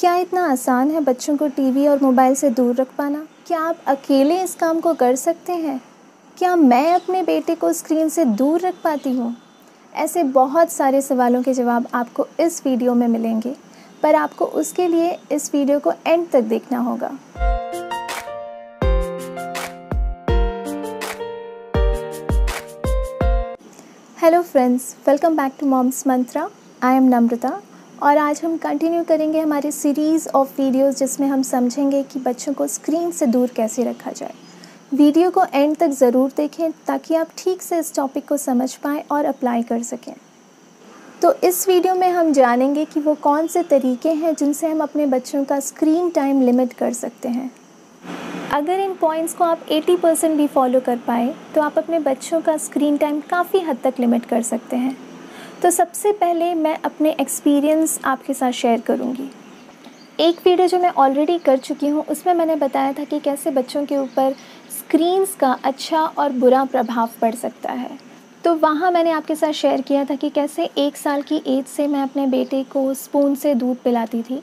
क्या इतना आसान है बच्चों को टीवी और मोबाइल से दूर रख पाना? क्या आप अकेले इस काम को कर सकते हैं? क्या मैं अपने बेटे को स्क्रीन से दूर रख पाती हूँ? ऐसे बहुत सारे सवालों के जवाब आपको इस वीडियो में मिलेंगे, पर आपको उसके लिए इस वीडियो को एंड तक देखना होगा। Hello friends, welcome back to Mom's Mantra. I am Namrata और आज हम कंटिन्यू करेंगे हमारी सीरीज़ ऑफ वीडियोस जिसमें हम समझेंगे कि बच्चों को स्क्रीन से दूर कैसे रखा जाए। वीडियो को एंड तक ज़रूर देखें ताकि आप ठीक से इस टॉपिक को समझ पाएँ और अप्लाई कर सकें। तो इस वीडियो में हम जानेंगे कि वो कौन से तरीके हैं जिनसे हम अपने बच्चों का स्क्रीन टाइम लिमिट कर सकते हैं। अगर इन पॉइंट्स को आप 80% भी फॉलो कर पाए तो आप अपने बच्चों का स्क्रीन टाइम काफ़ी हद तक लिमिट कर सकते हैं। तो सबसे पहले मैं अपने एक्सपीरियंस आपके साथ शेयर करूंगी। एक वीडियो जो मैं ऑलरेडी कर चुकी हूं उसमें मैंने बताया था कि कैसे बच्चों के ऊपर स्क्रीन्स का अच्छा और बुरा प्रभाव पड़ सकता है। तो वहाँ मैंने आपके साथ शेयर किया था कि कैसे 1 साल की एज से मैं अपने बेटे को स्पून से दूध पिलाती थी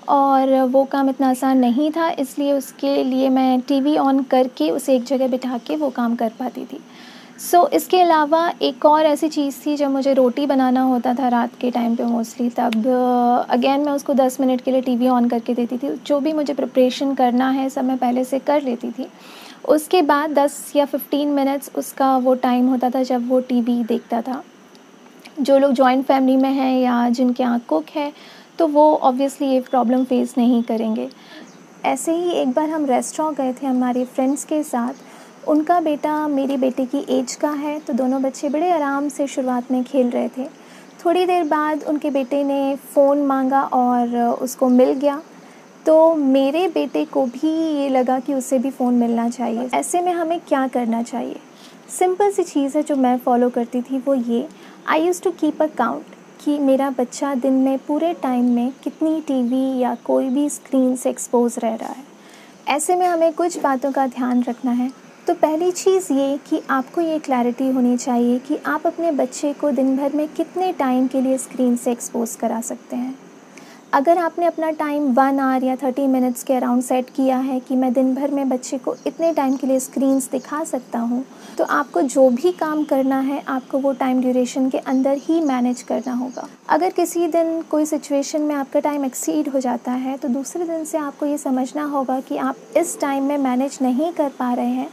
और वो काम इतना आसान नहीं था, इसलिए उसके लिए मैं टीवी ऑन करके उसे एक जगह बिठा के वो काम कर पाती थी। इसके अलावा एक और ऐसी चीज़ थी, जब मुझे रोटी बनाना होता था रात के टाइम पे मोस्टली, तब अगेन मैं उसको 10 मिनट के लिए टीवी ऑन करके देती थी। जो भी मुझे प्रिपरेशन करना है सब मैं पहले से कर लेती थी। उसके बाद 10 या 15 मिनट्स उसका वो टाइम होता था जब वो टीवी देखता था। जो लोग जॉइंट फैमिली में हैं या जिनके यहाँ कुक है तो वो ऑब्वियसली ये प्रॉब्लम फेस नहीं करेंगे। ऐसे ही एक बार हम रेस्टोरेंट गए थे हमारे फ्रेंड्स के साथ। उनका बेटा मेरी बेटे की एज का है, तो दोनों बच्चे बड़े आराम से शुरुआत में खेल रहे थे। थोड़ी देर बाद उनके बेटे ने फ़ोन मांगा और उसको मिल गया। तो मेरे बेटे को भी ये लगा कि उसे भी फ़ोन मिलना चाहिए। ऐसे में हमें क्या करना चाहिए? सिंपल सी चीज़ है जो मैं फ़ॉलो करती थी, वो ये, I use to keep a count कि मेरा बच्चा दिन में पूरे टाइम में कितनी टीवी या कोई भी स्क्रीन से एक्सपोज़ रह रहा है। ऐसे में हमें कुछ बातों का ध्यान रखना है। तो पहली चीज़ ये कि आपको ये क्लैरिटी होनी चाहिए कि आप अपने बच्चे को दिन भर में कितने टाइम के लिए स्क्रीन से एक्सपोज़ करा सकते हैं। अगर आपने अपना टाइम 1 आवर या 30 मिनट्स के अराउंड सेट किया है कि मैं दिन भर में बच्चे को इतने टाइम के लिए स्क्रीन्स दिखा सकता हूँ, तो आपको जो भी काम करना है आपको वो टाइम ड्यूरेशन के अंदर ही मैनेज करना होगा। अगर किसी दिन कोई सिचुएशन में आपका टाइम एक्सीड हो जाता है तो दूसरे दिन से आपको ये समझना होगा कि आप इस टाइम में मैनेज नहीं कर पा रहे हैं,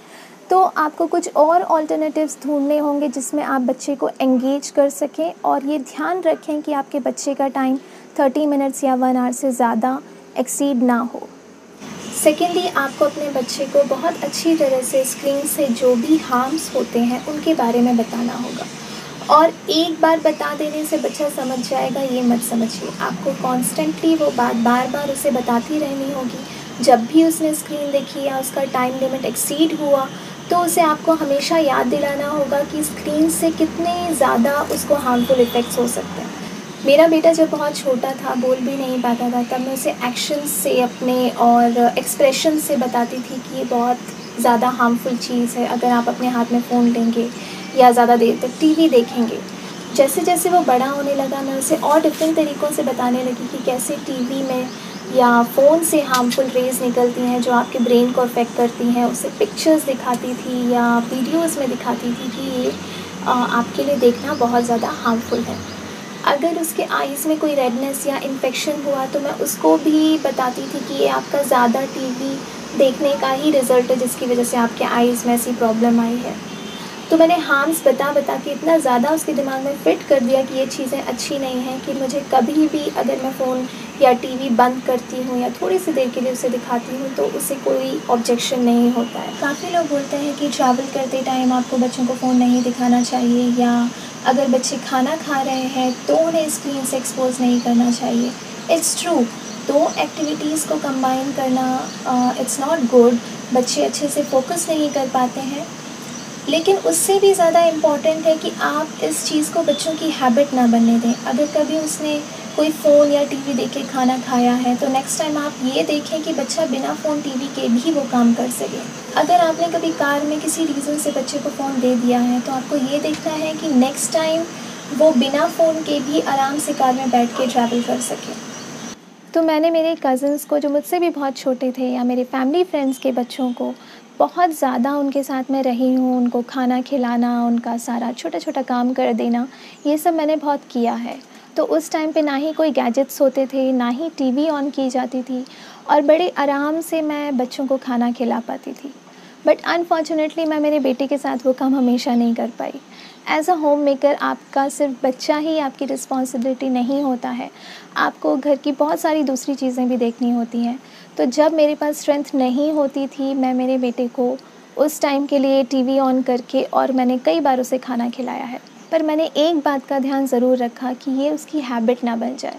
तो आपको कुछ और ऑल्टरनेटिव्स ढूंढने होंगे जिसमें आप बच्चे को एंगेज कर सकें। और ये ध्यान रखें कि आपके बच्चे का टाइम 30 मिनट्स या 1 आवर से ज़्यादा एक्सीड ना हो। सेकेंडली, आपको अपने बच्चे को बहुत अच्छी तरह से स्क्रीन से जो भी हार्म्स होते हैं उनके बारे में बताना होगा। और एक बार बता देने से बच्चा समझ जाएगा ये मत समझिए, आपको कॉन्स्टेंटली वो बात बार बार उसे बताती रहनी होगी। जब भी उसने स्क्रीन देखी या उसका टाइम लिमिट एक्सीड हुआ तो उसे आपको हमेशा याद दिलाना होगा कि स्क्रीन से कितने ज़्यादा उसको हार्मफुल इफ़ेक्ट्स हो सकते हैं। मेरा बेटा जब बहुत छोटा था, बोल भी नहीं पाता था, तब मैं उसे एक्शन से अपने और एक्सप्रेशन से बताती थी कि ये बहुत ज़्यादा हार्मफुल चीज़ है अगर आप अपने हाथ में फ़ोन लेंगे या ज़्यादा देर तक टीवी देखेंगे। जैसे जैसे वो बड़ा होने लगा मैं उसे और डिफरेंट तरीक़ों से बताने लगी कि कैसे टीवी में या फ़ोन से हार्मफुल रेज़ निकलती हैं जो आपके ब्रेन को अफेक्ट करती हैं। उसे पिक्चर्स दिखाती थी या वीडियोस में दिखाती थी कि ये आपके लिए देखना बहुत ज़्यादा हार्मफुल है। अगर उसके आईज़ में कोई रेडनेस या इन्फेक्शन हुआ तो मैं उसको भी बताती थी कि ये आपका ज़्यादा टीवी देखने का ही रिज़ल्ट है जिसकी वजह से आपके आईज़ में ऐसी प्रॉब्लम आई है। तो मैंने हार्म्स बता के इतना ज़्यादा उसके दिमाग में फ़िट कर दिया कि ये चीज़ें अच्छी नहीं हैं, कि मुझे कभी भी अगर मैं फ़ोन या टीवी बंद करती हूँ या थोड़ी सी देर के लिए उसे दिखाती हूँ तो उसे कोई ऑब्जेक्शन नहीं होता है। काफ़ी लोग बोलते हैं कि ट्रैवल करते टाइम आपको बच्चों को फ़ोन नहीं दिखाना चाहिए, या अगर बच्चे खाना खा रहे हैं तो उन्हें स्क्रीन से एक्सपोज नहीं करना चाहिए। इट्स ट्रू, दो एक्टिविटीज़ को कंबाइन करना इट्स नॉट गुड। बच्चे अच्छे से फोकस नहीं कर पाते हैं। लेकिन उससे भी ज़्यादा इम्पॉर्टेंट है कि आप इस चीज़ को बच्चों की हैबिट ना बनने दें। अगर कभी उसने कोई फ़ोन या टीवी देख के खाना खाया है तो नेक्स्ट टाइम आप ये देखें कि बच्चा बिना फ़ोन टीवी के भी वो काम कर सके। अगर आपने कभी कार में किसी रीज़न से बच्चे को फ़ोन दे दिया है तो आपको ये देखना है कि नेक्स्ट टाइम वो बिना फ़ोन के भी आराम से कार में बैठ के ट्रैवल कर सके। तो मैंने मेरे कज़न्स को जो मुझसे भी बहुत छोटे थे या मेरे फैमिली फ्रेंड्स के बच्चों को बहुत ज़्यादा उनके साथ में रही हूँ। उनको खाना खिलाना, उनका सारा छोटा-छोटा काम कर देना, ये सब मैंने बहुत किया है। तो उस टाइम पे ना ही कोई गैजेट्स होते थे, ना ही टीवी ऑन की जाती थी और बड़े आराम से मैं बच्चों को खाना खिला पाती थी। बट अनफॉर्चुनेटली मैं मेरे बेटे के साथ वो काम हमेशा नहीं कर पाई। एज़ अ होम मेकर आपका सिर्फ बच्चा ही आपकी रिस्पॉन्सिबिलिटी नहीं होता है, आपको घर की बहुत सारी दूसरी चीज़ें भी देखनी होती हैं। तो जब मेरे पास स्ट्रेंथ नहीं होती थी, मैं मेरे बेटे को उस टाइम के लिए टीवी ऑन करके और मैंने कई बार उसे खाना खिलाया है। पर मैंने एक बात का ध्यान ज़रूर रखा कि ये उसकी हैबिट ना बन जाए।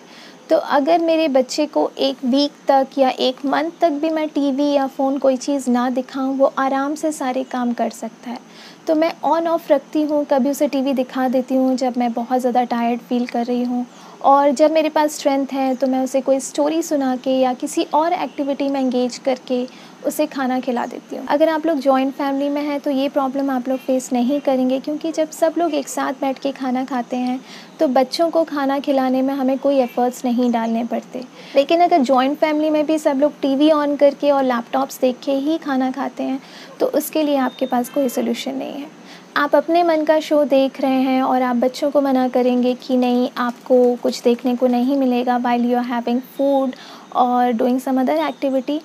तो अगर मेरे बच्चे को 1 वीक तक या 1 मंथ तक भी मैं टीवी या फ़ोन कोई चीज़ ना दिखाऊं, वो आराम से सारे काम कर सकता है। तो मैं ऑन ऑफ रखती हूँ, कभी उसे टीवी दिखा देती हूँ जब मैं बहुत ज़्यादा टायर्ड फ़ील कर रही हूँ, और जब मेरे पास स्ट्रेंथ है तो मैं उसे कोई स्टोरी सुना के या किसी और एक्टिविटी में एंगेज करके उसे खाना खिला देती हूँ। अगर आप लोग जॉइंट फैमिली में हैं तो ये प्रॉब्लम आप लोग फेस नहीं करेंगे, क्योंकि जब सब लोग एक साथ बैठ के खाना खाते हैं तो बच्चों को खाना खिलाने में हमें कोई एफ़र्ट्स नहीं डालने पड़ते। लेकिन अगर जॉइंट फैमिली में भी सब लोग टीवी ऑन करके और लैपटॉप्स देख के ही खाना खाते हैं तो उसके लिए आपके पास कोई सोल्यूशन नहीं है। आप अपने मन का शो देख रहे हैं और आप बच्चों को मना करेंगे कि नहीं, आपको कुछ देखने को नहीं मिलेगा while you are having food और डूइंग सम अदर एक्टिविटी,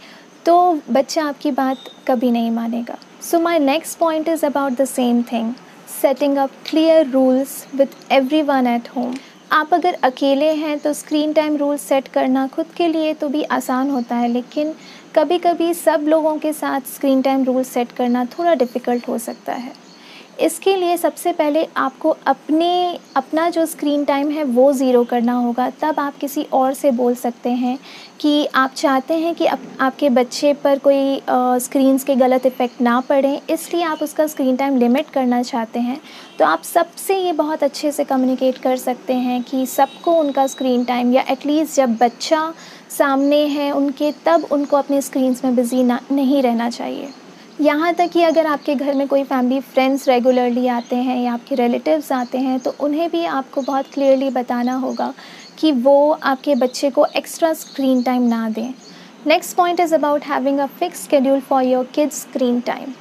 तो बच्चा आपकी बात कभी नहीं मानेगा। So my next point is about the same thing, setting up clear rules with everyone at home. आप अगर अकेले हैं तो स्क्रीन टाइम रूल सेट करना खुद के लिए तो भी आसान होता है, लेकिन कभी कभी सब लोगों के साथ स्क्रीन टाइम रूल सेट करना थोड़ा डिफ़िकल्ट हो सकता है। इसके लिए सबसे पहले आपको अपना जो स्क्रीन टाइम है वो ज़ीरो करना होगा। तब आप किसी और से बोल सकते हैं कि आप चाहते हैं कि आपके बच्चे पर कोई स्क्रीन्स के गलत इफ़ेक्ट ना पड़ें, इसलिए आप उसका स्क्रीन टाइम लिमिट करना चाहते हैं। तो आप सबसे ये बहुत अच्छे से कम्युनिकेट कर सकते हैं कि सबको उनका स्क्रीन टाइम, या एटलीस्ट जब बच्चा सामने है उनके, तब उनको अपने स्क्रीन्स में बिज़ी नहीं रहना चाहिए। यहाँ तक कि अगर आपके घर में कोई फैमिली फ्रेंड्स रेगुलरली आते हैं या आपके रिलेटिव्स आते हैं तो उन्हें भी आपको बहुत क्लियरली बताना होगा कि वो आपके बच्चे को एक्स्ट्रा स्क्रीन टाइम ना दें। Next point is about having a fix schedule for your kids screen time.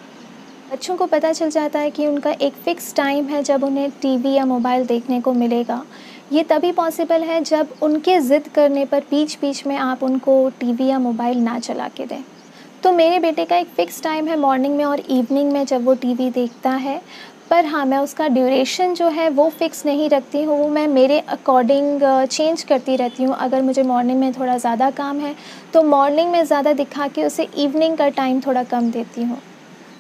बच्चों को पता चल जाता है कि उनका एक फ़िक्स टाइम है जब उन्हें टीवी या मोबाइल देखने को मिलेगा। ये तभी पॉसिबल है जब उनके ज़िद करने पर बीच बीच में आप उनको टीवी या मोबाइल ना चला के दें। तो मेरे बेटे का एक फ़िक्स टाइम है मॉर्निंग में और इवनिंग में जब वो टीवी देखता है। पर हाँ, मैं उसका ड्यूरेशन जो है वो फ़िक्स नहीं रखती हूँ, वो मैं मेरे अकॉर्डिंग चेंज करती रहती हूँ। अगर मुझे मॉर्निंग में थोड़ा ज़्यादा काम है तो मॉर्निंग में ज़्यादा दिखा के उसे इवनिंग का टाइम थोड़ा कम देती हूँ।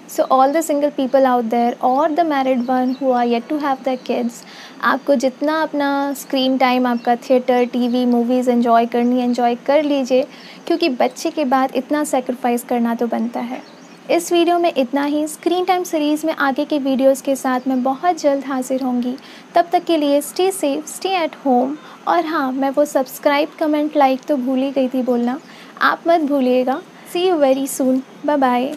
So all the single people out there और the married one who are yet to have the kids, आपको जितना अपना स्क्रीन टाइम, आपका थिएटर, टीवी, मूवीज़ एंजॉय कर लीजिए, क्योंकि बच्चे के बाद इतना सेक्रीफाइस करना तो बनता है। इस वीडियो में इतना ही। स्क्रीन टाइम सीरीज़ में आगे के वीडियोस के साथ मैं बहुत जल्द हाजिर होंगी। तब तक के लिए stay safe, stay at home. और हाँ, मैं वो सब्सक्राइब, कमेंट, लाइक तो भूल ही गई थी बोलना, आप मत भूलिएगा। See you very soon. Bye bye.